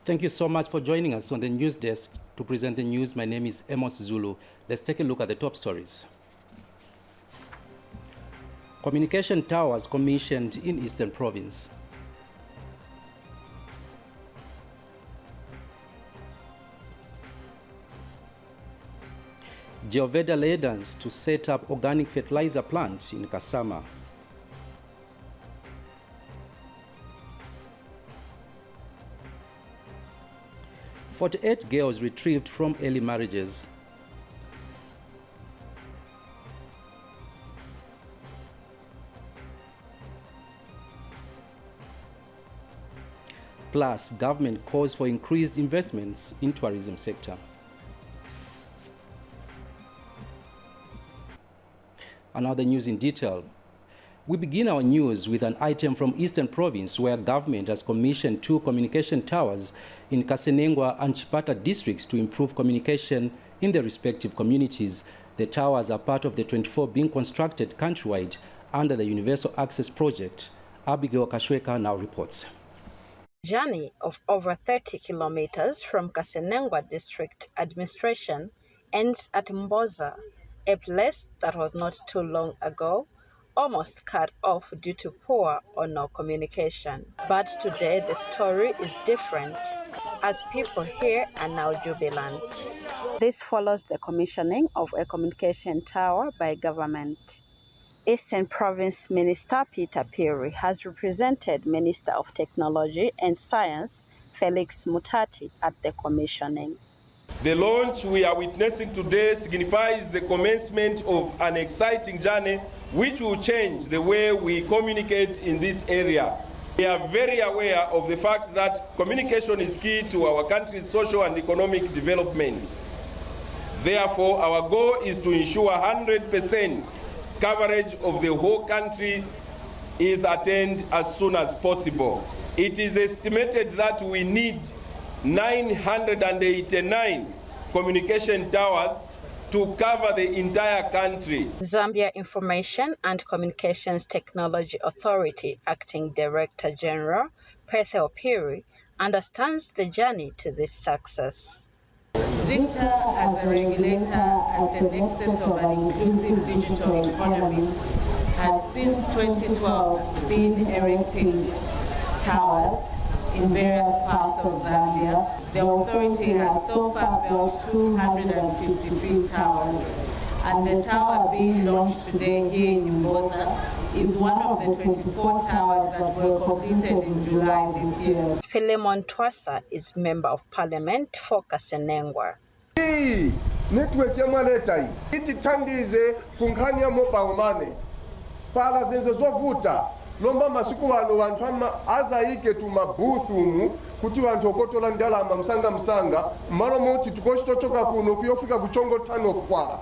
Thank you so much for joining us on the news desk to present the news. My name is Amos Zulu. Let's take a look at the top stories. Communication towers commissioned in Eastern Province. Geoveda leaders to set up organic fertilizer plant in Kasama. "48 girls retrieved from early marriages." Plus, government calls for increased investments in tourism sector. And now the news in detail. We begin our news with an item from Eastern Province, where government has commissioned 2 communication towers in Kasenengwa and Chipata districts to improve communication in the respective communities. The towers are part of the 24 being constructed countrywide under the Universal Access Project. Abigail Kashweka now reports. Journey of over 30 kilometers from Kasenengwa District Administration ends at Mboza, a place that was not too long ago almost cut off due to poor or no communication. But today the story is different, as people here are now jubilant. This follows the commissioning of a communication tower by government. Eastern Province Minister Peter Piri has represented Minister of Technology and Science Felix Mutati at the commissioning. The launch we are witnessing today signifies the commencement of an exciting journey which will change the way we communicate in this area. We are very aware of the fact that communication is key to our country's social and economic development. Therefore, our goal is to ensure 100% coverage of the whole country is attained as soon as possible. It is estimated that we need 989 communication towers to cover the entire country. Zambia Information and Communications Technology Authority Acting Director General Pether Piri understands the journey to this success. ZICTA as a regulator at the nexus of an inclusive digital economy has since 2012 been erecting towers in various parts of Zambia. The authority has so far built 253 towers, and the tower being launched today here in Mboza is one of the 24 towers that were completed in July this year. Philemon Twasa is Member of Parliament for Kasenengwa. Hii network ya maleta hii ititandize kunkhania mobile money pala zenze zovuta lomba masiku wano wantu azaike tumabuthumu kuti wantu okotola ndalama msanga mmalo muti tukochitochoka kuno kuyofika kuchongo tano kwala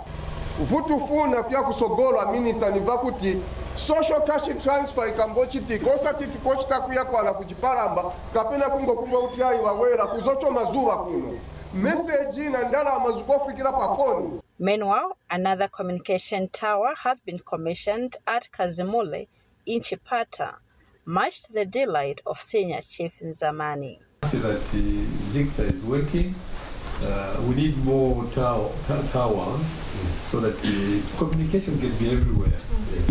uvutufuna kuya kusogolwa minister niva kuti social cash transfer ikambochitika osati tukochita kuya kwala kuchipalamba kapena kungokumba kuti ayi wawera kuzocho mazuwa kuno message na ndalama zikofikira pa phone. Meanwhile, another communication tower has been commissioned at Kazimule in Chipata, much to the delight of Senior Chief Nzamani. That the ZICTA is working. We need more towers so that the communication can be everywhere.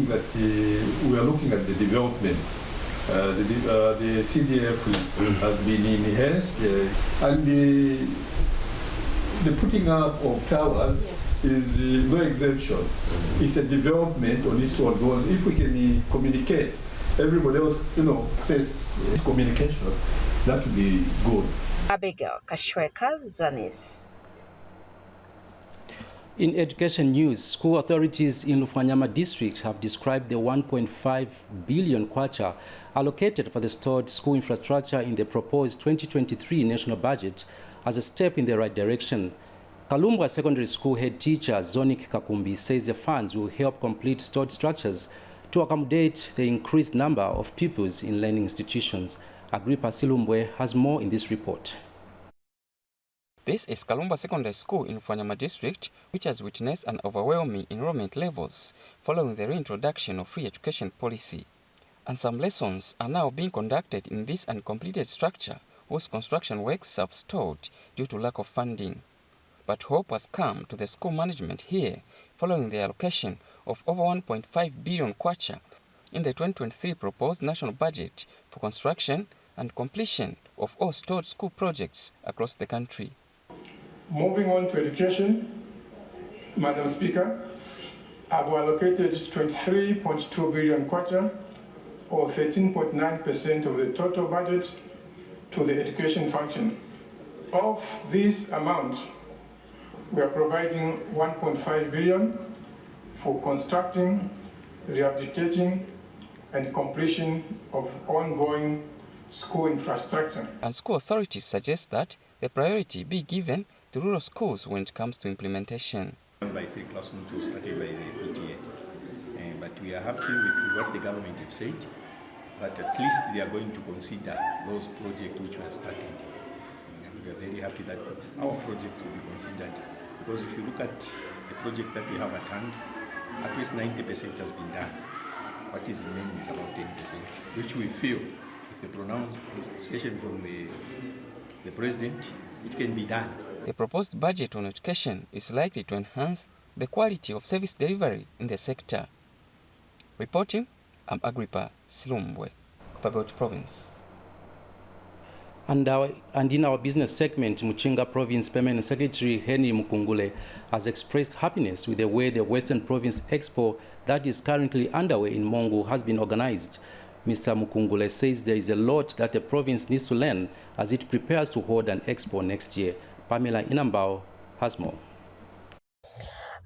But we are looking at the development. The CDF has been enhanced, and the putting up of towers is no exemption. It's a development on its own, because if we can communicate, everybody else, access communication, that would be good. Abigail Kashweka, Zanis. In education news, school authorities in Lufanyama district have described the 1.5 billion kwacha allocated for the stored school infrastructure in the proposed 2023 national budget as a step in the right direction. Kalumbwa Secondary School head teacher Zonik Kakumbi says the funds will help complete stored structures to accommodate the increased number of pupils in learning institutions. Agrippa Silumbwe has more in this report. This is Kalumbwa Secondary School in Fanyama District, which has witnessed an overwhelming enrollment levels following the reintroduction of free education policy. And some lessons are now being conducted in this uncompleted structure, whose construction works have stalled due to lack of funding. But hope has come to the school management here following the allocation of over 1.5 billion kwacha in the 2023 proposed national budget for construction and completion of all stalled school projects across the country. Moving on to education, Madam Speaker, I've allocated 23.2 billion kwacha, or 13.9% of the total budget, to the education function. Of this amount, we are providing 1.5 billion for constructing, rehabilitating, and completion of ongoing school infrastructure. And school authorities suggest that the priority be given to rural schools when it comes to implementation. By 3 classroom tools started by the PTA, but we are happy with what the government have said, but at least they are going to consider those projects which were started. And we are very happy that our project will be considered, because if you look at the project that we have at hand, at least 90% has been done. What is remaining is about 10%, which we feel with the pronunciation from the President, it can be done. The proposed budget on education is likely to enhance the quality of service delivery in the sector. Reporting, I'm Agrippa Silumbwe, Pabot Province. And in our business segment, Muchinga Province Permanent Secretary Henry Mukungule has expressed happiness with the way the Western Province Expo that is currently underway in Mongu has been organized. Mr. Mukungule says there is a lot that the province needs to learn as it prepares to hold an expo next year. Pamela Inambao has more.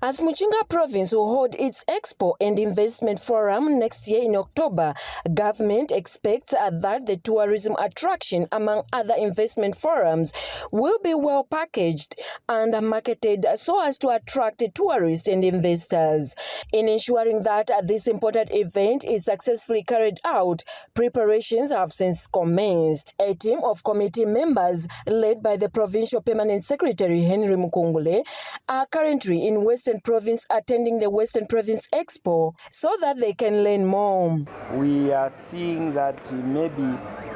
As Muchinga Province will hold its Expo and Investment Forum next year in October, government expects that the tourism attraction, among other investment forums, will be well packaged and marketed so as to attract tourists and investors. In ensuring that this important event is successfully carried out, preparations have since commenced. A team of committee members, led by the Provincial Permanent Secretary Henry Mukungule, are currently in Western Province attending the Western Province Expo so that they can learn more. We are seeing that maybe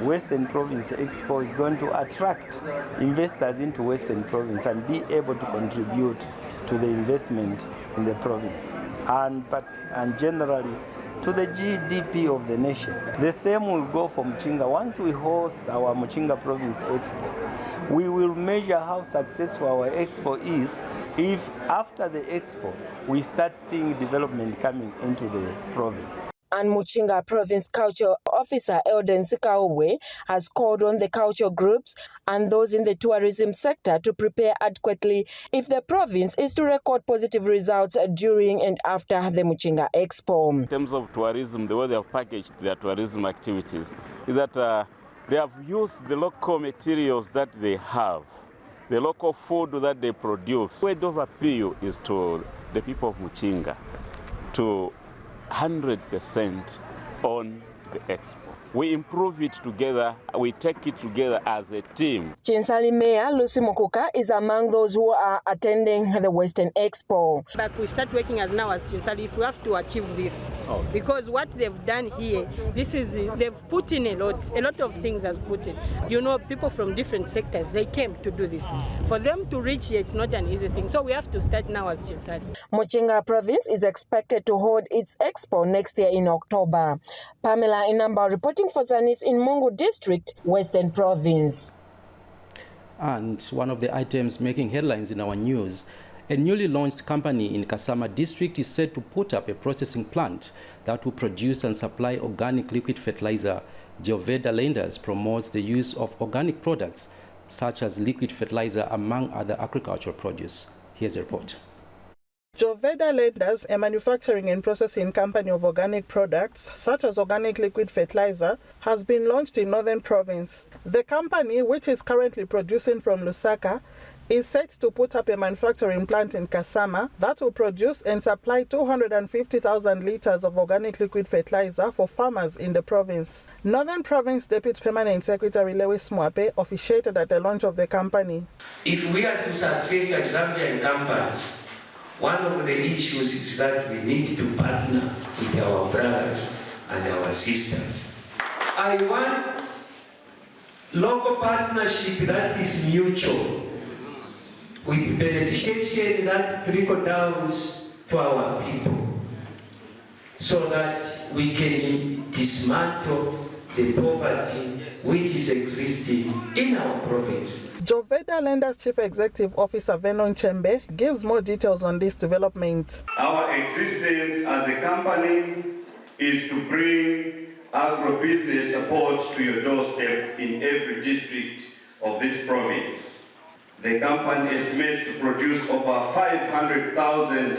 Western Province Expo is going to attract investors into Western Province and be able to contribute to the investment in the province and generally to the GDP of the nation. The same will go for Muchinga. Once we host our Muchinga Province Expo, we will measure how successful our expo is if after the expo we start seeing development coming into the province. And Muchinga Province Culture Officer Elden Sikawe has called on the culture groups and those in the tourism sector to prepare adequately if the province is to record positive results during and after the Muchinga Expo. In terms of tourism, the way they have packaged their tourism activities is that they have used the local materials that they have, the local food that they produce. The word of appeal is to the people of Muchinga to 100% on the expo. We improve it together, we take it together as a team. Chinsali Mayor Lucy Mukuka is among those who are attending the Western Expo. But we start working as now as Chinsali if we have to achieve this. Because what they've done here, they've put in a lot of things that's put in. You know, people from different sectors, they came to do this. For them to reach here, it's not an easy thing. So we have to start now as Chinsali. Muchinga Province is expected to hold its expo next year in October. Pamela Inamba reporting for Zanis in Mongu District, Western Province. And one of the items making headlines in our news, a newly launched company in Kasama District is set to put up a processing plant that will produce and supply organic liquid fertilizer. Gioveda Lenders promotes the use of organic products such as liquid fertilizer among other agricultural produce. Here's a report. Gioveda Lenders, a manufacturing and processing company of organic products, such as organic liquid fertilizer, has been launched in Northern Province. The company, which is currently producing from Lusaka, is set to put up a manufacturing plant in Kasama that will produce and supply 250,000 liters of organic liquid fertilizer for farmers in the province. Northern Province Deputy Permanent Secretary Lewis Mwape officiated at the launch of the company. If we are to success as Zambian companies, one of the issues is that we need to partner with our brothers and our sisters. I want local partnership that is mutual, with beneficiation that trickle down to our people, so that we can dismantle the poverty which is existing in our province. Joveda Lenders Chief Executive Officer Venon Chembe gives more details on this development. Our existence as a company is to bring agribusiness support to your doorstep in every district of this province. The company estimates to produce over 500,000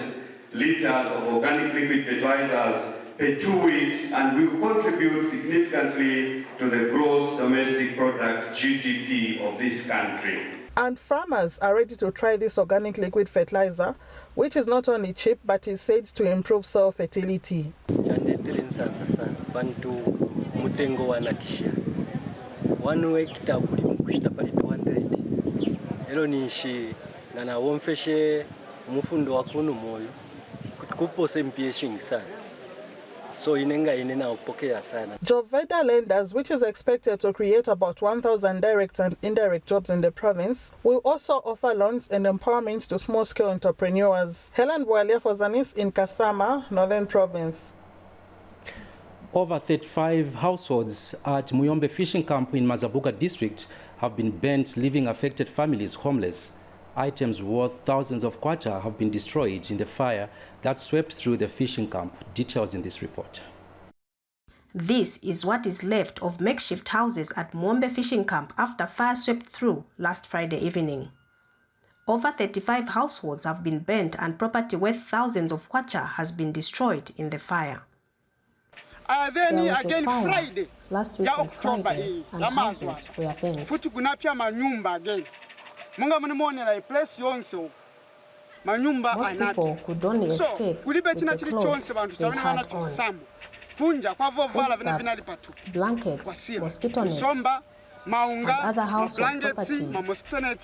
liters of organic liquid fertilizers per 2 weeks, and will contribute significantly to the gross domestic products GDP of this country. And farmers are ready to try this organic liquid fertilizer, which is not only cheap but is said to improve soil fertility. Joveda Lenders, which is expected to create about 1,000 direct and indirect jobs in the province, will also offer loans and empowerment to small-scale entrepreneurs. Helen Boalia for Zanis in Kasama, Northern Province. Over 35 households at Muyombe Fishing Camp in Mazabuka district have been burnt, leaving affected families homeless. Items worth thousands of kwacha have been destroyed in the fire that swept through the fishing camp. Details in this report. This is what is left of makeshift houses at Mwombe Fishing Camp after fire swept through last Friday evening. Over 35 households have been burnt and property worth thousands of kwacha has been destroyed in the fire. Then again Friday, last week on Friday, and houses were burnt. Most people could only escape with the clothes they had on. Foodstuffs, blankets, mosquito nets, and other household property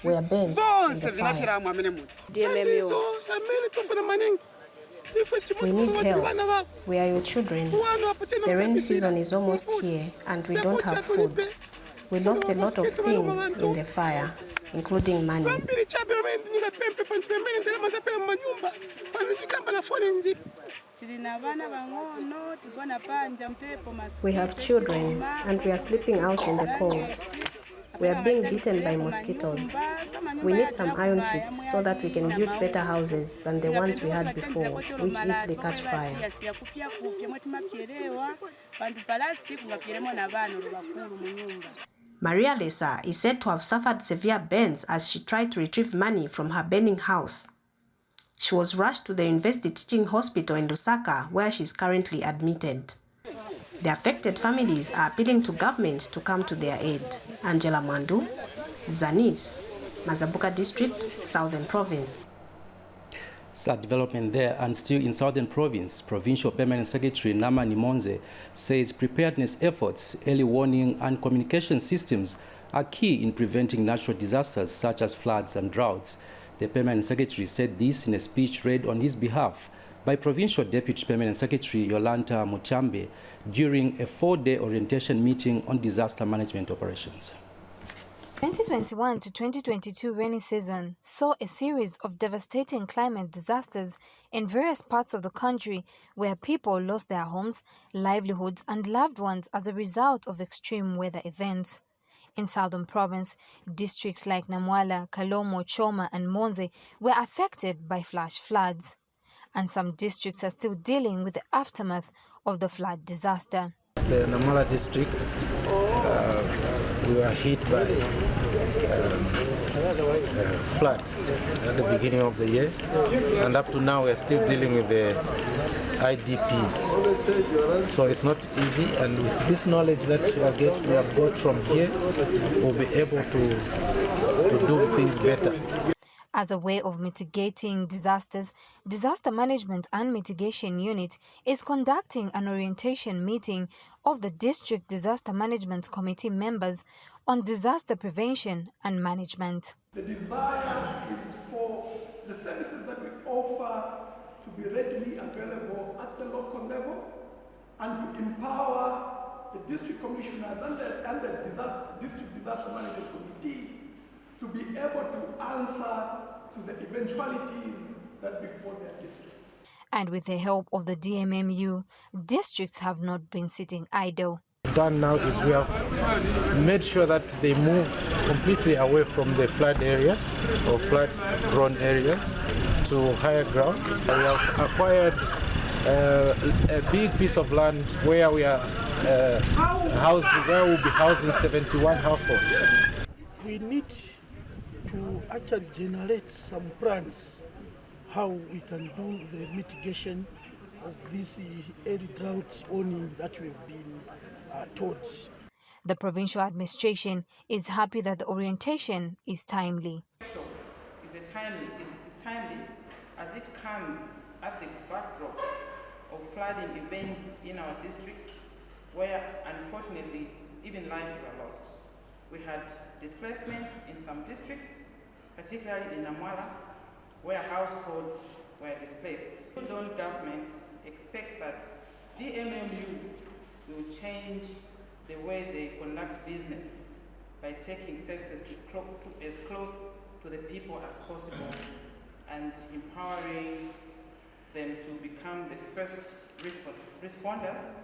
were burnt in the fire. We need help. We are your children. The rainy season is almost here and we don't have food. We lost a lot of things in the fire, including money. We have children and we are sleeping out in the cold. We are being bitten by mosquitoes. We need some iron sheets so that we can build better houses than the ones we had before, which easily catch fire. Maria Lesa is said to have suffered severe burns as she tried to retrieve money from her burning house. She was rushed to the University Teaching Hospital in Lusaka, where she is currently admitted. The affected families are appealing to government to come to their aid. Angela Mandu, Zanis, Mazabuka District, Southern Province. Sad development there, and still in Southern Province, Provincial Permanent Secretary Nama Nimonze says preparedness efforts, early warning and communication systems are key in preventing natural disasters such as floods and droughts. The Permanent Secretary said this in a speech read on his behalf by Provincial Deputy Permanent Secretary Yolanta Mutyambe during a 4-day orientation meeting on disaster management operations. 2021 to 2022 rainy season saw a series of devastating climate disasters in various parts of the country where people lost their homes, livelihoods and loved ones as a result of extreme weather events. In Southern Province, districts like Namwala, Kalomo, Choma and Monze were affected by flash floods. And some districts are still dealing with the aftermath of the flood disaster. Namwala district, we were hit by floods at the beginning of the year, and up to now we're still dealing with the IDPs. So it's not easy, and with this knowledge that we have got from here, we'll be able to do things better. As a way of mitigating disasters, Disaster Management and Mitigation Unit is conducting an orientation meeting of the District Disaster Management Committee members on disaster prevention and management. The desire is for the services that we offer to be readily available at the local level and to empower the district commissioners and the district disaster management committees to be able to answer to the eventualities that befall their districts. And with the help of the DMMU, districts have not been sitting idle. Done now is we have made sure that they move completely away from the flood areas or flood-prone areas to higher grounds. We have acquired a big piece of land where we are where we'll be housing 71 households. We need to actually generate some plans how we can do the mitigation of this early drought warning that we've been told. The provincial administration is happy that the orientation is timely. Is timely as it comes at the backdrop of flooding events in our districts where unfortunately even lives were lost. We had displacements in some districts, particularly in Namwala, where households were displaced. The federal government expects that DMMU will change the way they conduct business by taking services as close to the people as possible and empowering them to become the first responders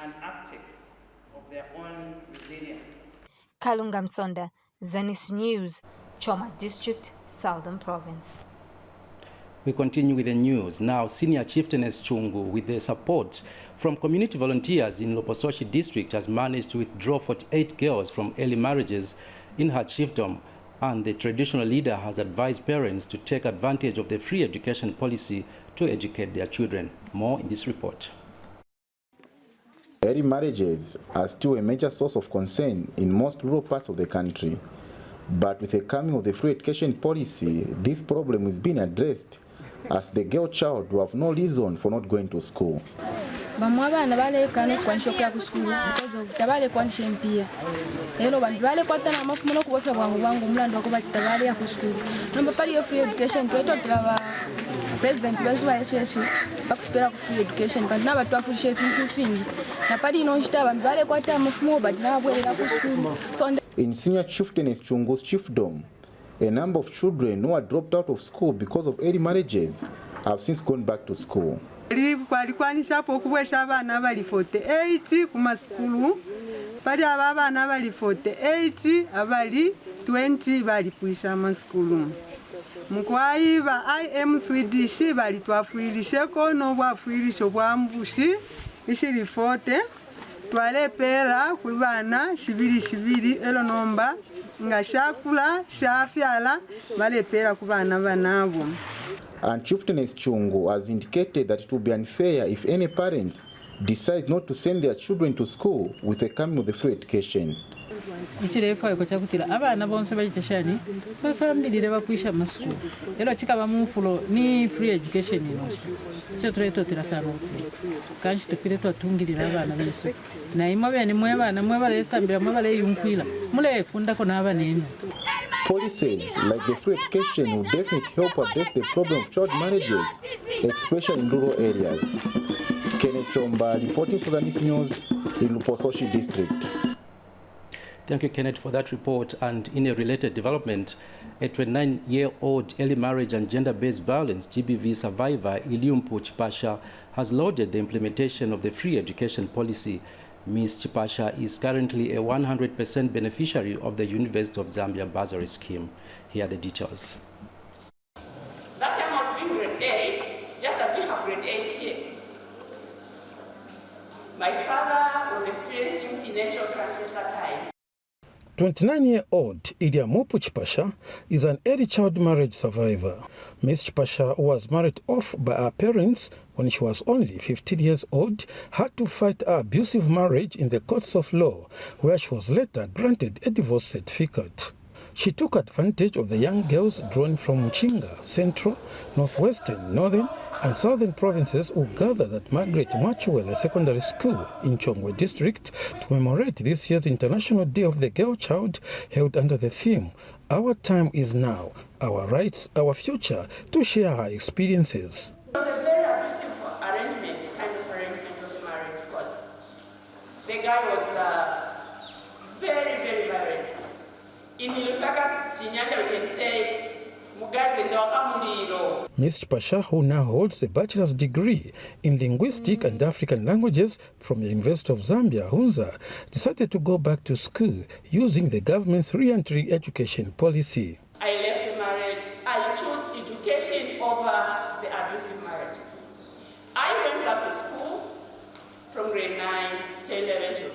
and architects of their own resilience. Kalunga Msonda, Zanis News, Choma District, Southern Province. We continue with the news. Now, Senior Chieftainess Chungu, with the support from community volunteers in Lopososhi District, has managed to withdraw 48 girls from early marriages in her chiefdom, and the traditional leader has advised parents to take advantage of the free education policy to educate their children. More in this report. Early marriages are still a major source of concern in most rural parts of the country. But with the coming of the free education policy, this problem is being addressed, as the girl child will have no reason for not going to school. Bamwe abana balekana kwanishoka ku school because of tabale kwanisha mpia lero bantu bale kwatana amafumo no kubofya bwangu mulando ko bachitabale ya ku school nomba pali yo free education tweto traba president bazu wa church bakupera ku free education kandi naba twafundisha ifintu fingi na pali no chitaba bantu bale kwatana amafumo badina bwelera ku school. So in Senior Chieftainess Chungu's chiefdom, a number of children who are dropped out of school because of early marriages have since gone back to school. Kwanisha pokubwesha abana bali 48 ku maskulu pali abana bali 48 abali 20 bali kuisha maskulu mkwaiba IM Swedish bali twafuilisheko no bwafuilisho bwa mbushi ishiri 40 twalepela ku bana 2 elo nomba nga shakula shafyala balepela ku bana banabo. And Chieftainess Chungu has indicated that it will be unfair if any parents decide not to send their children to school with the coming of the free education. Ichirefa yokuchakutira abana bonse bajiteshani basambirire bakwisha masuku ero chikaba mumfulo ni free education inoshita cyo tureto tirasana uti kanshi tufire twatungirira abana beso na imwe mwe abana mwe balesambira mwe bale yumfira mule funda ko n'abana. Policies like the free education will definitely help address the problem of child marriages, especially in rural areas. Kenneth Chomba reporting for Zanis News in Lupososhi District. Thank you, Kenneth, for that report. And in a related development, a 29-year-old early marriage and gender-based violence GBV survivor, Iliumpu Chipasha, has lauded the implementation of the free education policy. Ms. Chipasha is currently a 100% beneficiary of the University of Zambia bursary scheme. Here are the details. That time I was doing grade 8, just as we have grade 8 here. My father was experiencing financial crunches that time. 29-year-old Iliamopu Chipasha is an early child marriage survivor. Ms. Chipasha, who was married off by her parents when she was only 15 years old, had to fight her abusive marriage in the courts of law, where she was later granted a divorce certificate. She took advantage of the young girls drawn from Mchinga, Central, Northwestern, Northern, and Southern provinces who gathered at Margaret Machuela Secondary School in Chongwe District to commemorate this year's International Day of the Girl Child, held under the theme, "Our Time is Now, Our Rights, Our Future," to share her experiences. It was a very abusive arrangement, kind of arrangement of the marriage, because the guy was very, very violent. In Lusaka's Chinyanja, we can say, Ms. Pasha, who now holds a bachelor's degree in linguistic and African languages from the University of Zambia, Hunza, decided to go back to school using the government's re-entry education policy. I left the marriage. I chose education over the abusive marriage. I went back to school from grade 9 to 11 to 12.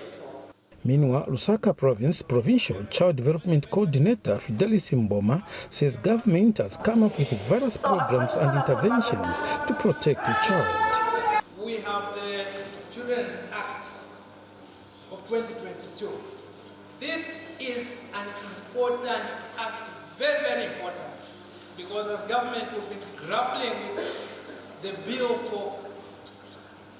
Meanwhile, Lusaka Province Provincial Child Development Coordinator Fidelis Mboma says government has come up with various programs and interventions to protect the child. We have the Children's Act of 2022. This is an important act, very, very important, because as government we've been grappling with the bill for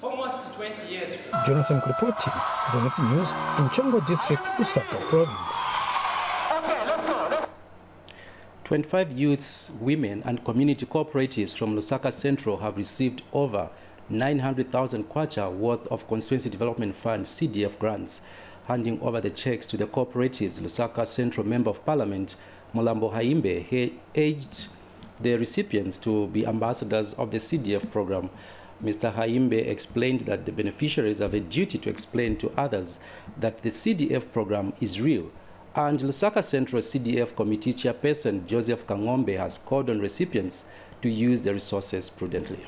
almost 20 years. Jonathan Kripoti, Zanis News in Chongo District, Lusaka Province. 25 youths, women and community cooperatives from Lusaka Central have received over 900,000 kwacha worth of Constituency Development Fund CDF grants. Handing over the checks to the cooperatives, Lusaka Central Member of Parliament Molambo Haimbe urged the recipients to be ambassadors of the CDF program. Mr. Haimbe explained that the beneficiaries have a duty to explain to others that the CDF program is real. And Lusaka Central CDF Committee Chairperson Joseph Kangombe has called on recipients to use the resources prudently.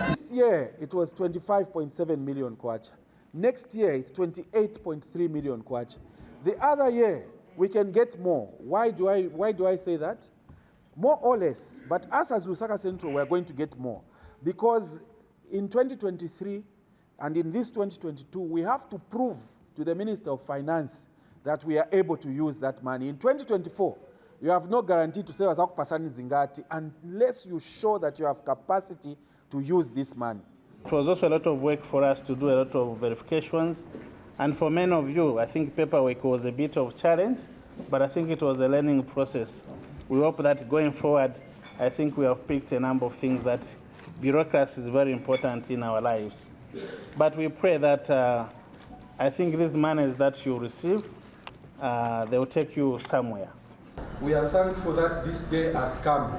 This year it was 25.7 million kwacha. Next year it's 28.3 million kwacha. The other year we can get more. Why do I say that? More or less, but us as Lusaka Central, we're going to get more. Because in 2023 and in this 2022, we have to prove to the Minister of Finance that we are able to use that money. In 2024, you have no guarantee to say Pasani Zingati unless you show that you have capacity to use this money. It was also a lot of work for us to do a lot of verifications. And for many of you, I think paperwork was a bit of a challenge, but I think it was a learning process. We hope that going forward, I think we have picked a number of things that bureaucracy is very important in our lives. But we pray that I think these monies that you receive, they will take you somewhere. We are thankful that this day has come.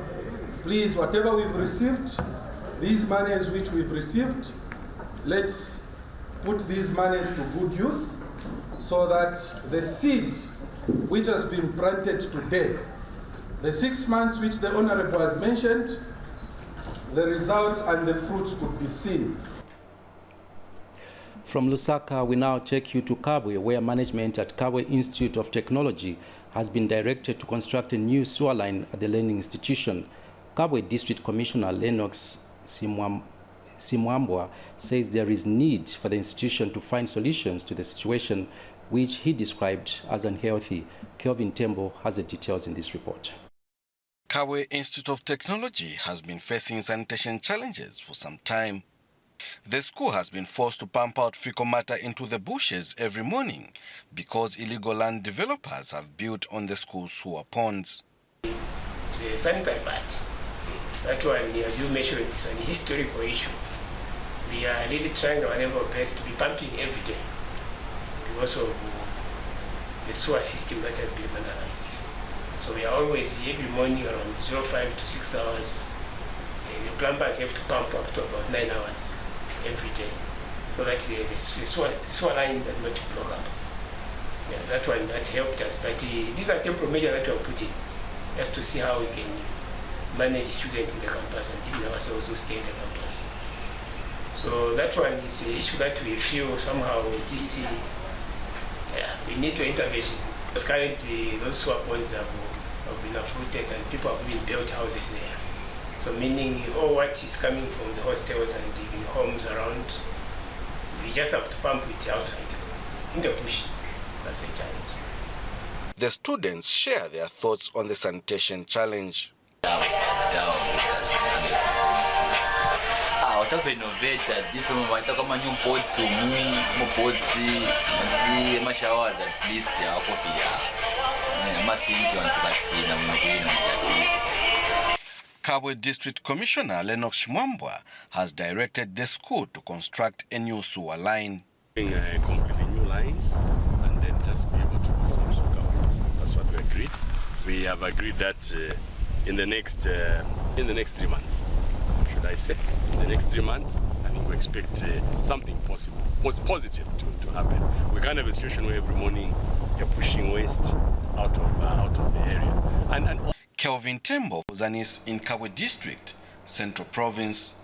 Please, whatever we've received, these monies which we've received, let's put these monies to good use so that the seed which has been planted today, the 6 months which the Honorable has mentioned, the results and the fruits could be seen. From Lusaka, we now take you to Kabwe, where management at Kabwe Institute of Technology has been directed to construct a new sewer line at the learning institution. Kabwe District Commissioner Lennox Simwambwa says there is need for the institution to find solutions to the situation which he described as unhealthy. Kelvin Tembo has the details in this report. Kabwe Institute of Technology has been facing sanitation challenges for some time. The school has been forced to pump out fecal matter into the bushes every morning because illegal land developers have built on the school's sewer ponds. The sanitary part, that one, as you mentioned, is an historical issue. We are really trying our level best to be pumping every day because of the sewer system that has been vandalized. So we are always every morning around 05 to 6 hours. The plumbers have to pump up to about 9 hours every day so that the sewer line does not block up. Yeah, that one, that's helped us. But these are temporary measures that we are putting just to see how we can manage students in the campus and even ourselves who stay in the campus. So that one is an issue that we feel somehow DC, we need to intervention. Because currently those sewer ponds have been uprooted and people have been built houses there. So meaning all what is coming from the hostels and even homes around, we just have to pump it outside, in the bush. That's a challenge. The students share their thoughts on the sanitation challenge. Kabwe District Commissioner Lennox Mwambwa has directed the school to construct a new sewer line. Completely new lines and then just be able to do some sewer. That's what we agreed. We have agreed that in the next 3 months, should I say, in the next 3 months, I think we expect something positive to happen. We can't have a situation where every morning you're pushing waste out of the area. And Kelvin Tembo, Zanis in Kabwe District, Central Province.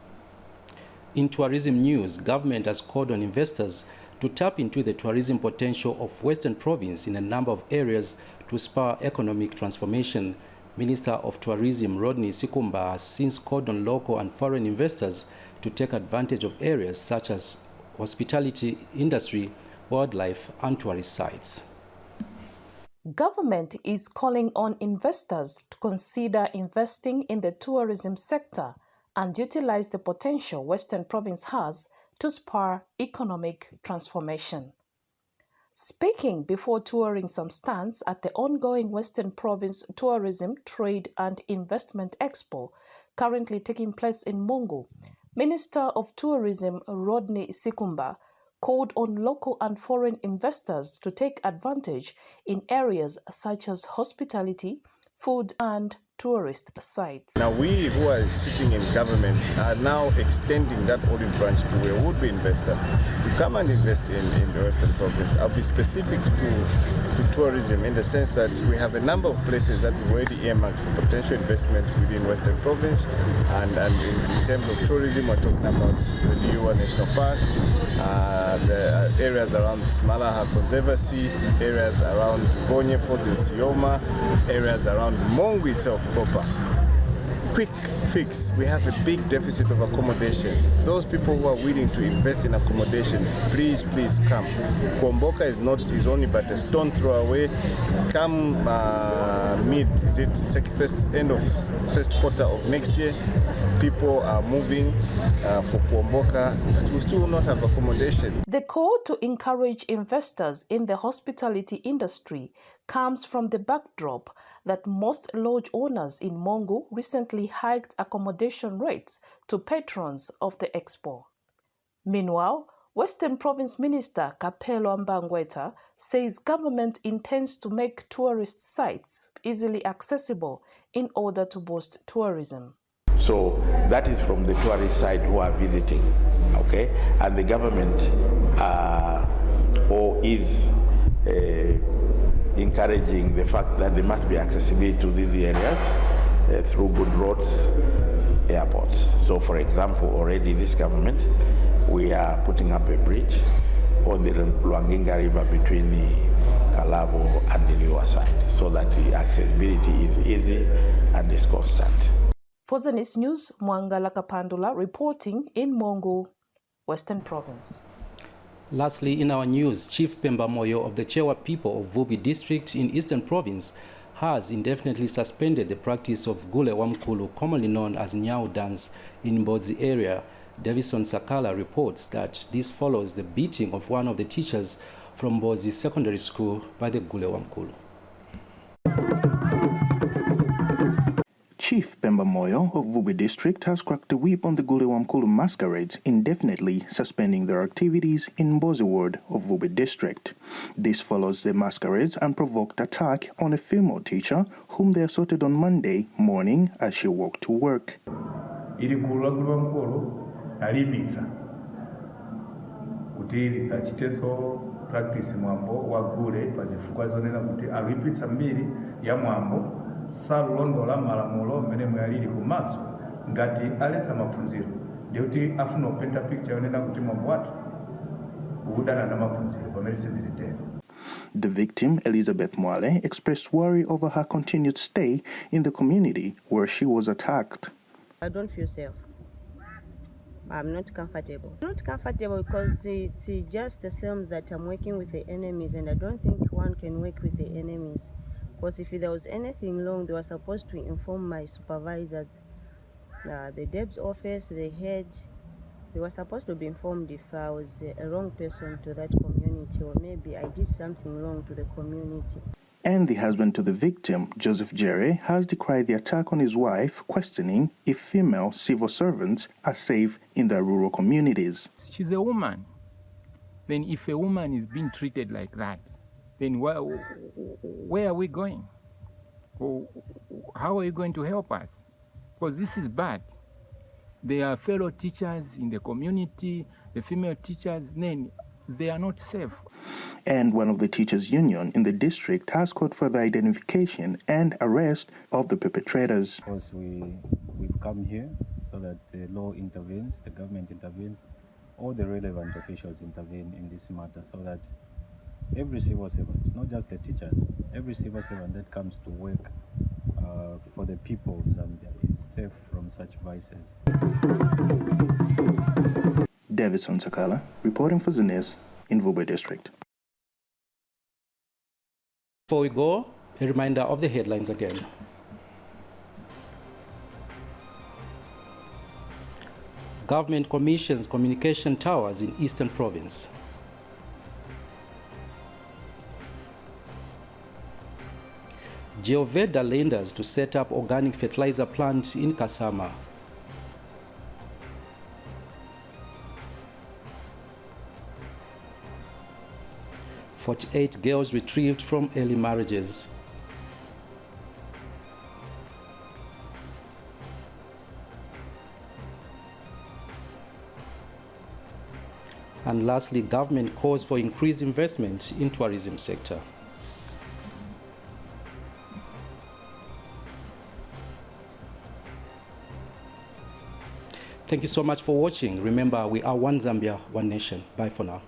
In tourism news, government has called on investors to tap into the tourism potential of Western Province in a number of areas to spur economic transformation. Minister of Tourism Rodney Sikumba has since called on local and foreign investors to take advantage of areas such as hospitality industry, wildlife and tourist sites. Government is calling on investors to consider investing in the tourism sector and utilize the potential Western Province has to spur economic transformation. Speaking before touring some stands at the ongoing Western Province Tourism, Trade and Investment Expo, currently taking place in Mungu, Minister of Tourism Rodney Sikumba called on local and foreign investors to take advantage in areas such as hospitality, food and tourist sites. Now we who are sitting in government are now extending that olive branch to a would-be investor to come and invest in the Western Province. I'll be specific to tourism in the sense that we have a number of places that we've already earmarked for potential investment within Western Province, and in terms of tourism we're talking about the Liuwa National Park, the areas around Smalaha Conservancy, areas around Gonye Falls in Sioma, areas around Mongu itself proper. Quick fix, we have a big deficit of accommodation. Those people who are willing to invest in accommodation, please come. Kuomboka is only but a stone throw away. Come end of first quarter of next year, people are moving for Kuomboka, but we still not have accommodation. The call to encourage investors in the hospitality industry comes from the backdrop that most lodge owners in Mongu recently hiked accommodation rates to patrons of the expo. Meanwhile, Western Province Minister Kapelo Mbangweta says government intends to make tourist sites easily accessible in order to boost tourism. So that is from the tourist side who are visiting, okay? And the government is encouraging the fact that there must be accessibility to these areas through good roads, airports. So for example, already this government, we are putting up a bridge on the Luanginga River between the Kalabo and the Liuwa side, so that the accessibility is easy and is constant. For Zanis News, Mwangala Kapandula reporting in Mongu, Western Province. Lastly, in our news, Chief Pemba Moyo of the Chewa people of Vubi District in Eastern Province has indefinitely suspended the practice of Gule Wamkulu, commonly known as Nyau dance, in Mbodzi area. Davison Sakala reports that this follows the beating of one of the teachers from Mbodzi Secondary School by the Gule Wamkulu. Chief Pemba Moyo of Vubi District has cracked the whip on the Gule Wamkulu masquerades, indefinitely suspending their activities in Mbozi ward of Vubi District. This follows the masquerades and provoked attack on a female teacher whom they assaulted on Monday morning as she walked to work. Practice mwambo wa Gule pazifukwa zonena kuti alipitsa mbiri ya mwambo salulondola malamulo mmene mwalili kumaso ngati aletsa maphunziro ndikuti afuna kupenta picture yonena kuti mwambo wathu udana na maphunziro pamene sizilitera. The victim, Elizabeth Mwale, expressed worry over her continued stay in the community where she was attacked. I don't feel safe. I'm not comfortable. Not comfortable because it's just the same that I'm working with the enemies, and I don't think one can work with the enemies. Because if there was anything wrong, they were supposed to inform my supervisors, the DEB's office, the head. They were supposed to be informed if I was a wrong person to that community, or maybe I did something wrong to the community. And the husband to the victim, Joseph Jerry, has decried the attack on his wife, questioning if female civil servants are safe in their rural communities. She's a woman. Then if a woman is being treated like that, then where are we going? How are you going to help us? Because this is bad. There are fellow teachers in the community, the female teachers, then they are not safe. And one of the teachers' union in the district has called for the identification and arrest of the perpetrators. Of course, we've come here so that the law intervenes, the government intervenes, all the relevant officials intervene in this matter so that every civil servant, not just the teachers, every civil servant that comes to work for the people of Zambia is safe from such vices. Davison Sakala, reporting for Zanis in Vube District. Before we go, a reminder of the headlines again. Government commissions communication towers in Eastern Province. Geoveda lenders to set up organic fertilizer plant in Kasama. "48 girls retrieved from early marriages." And lastly, government calls for increased investment in tourism sector. Thank you so much for watching. Remember, we are one Zambia, one nation. Bye for now.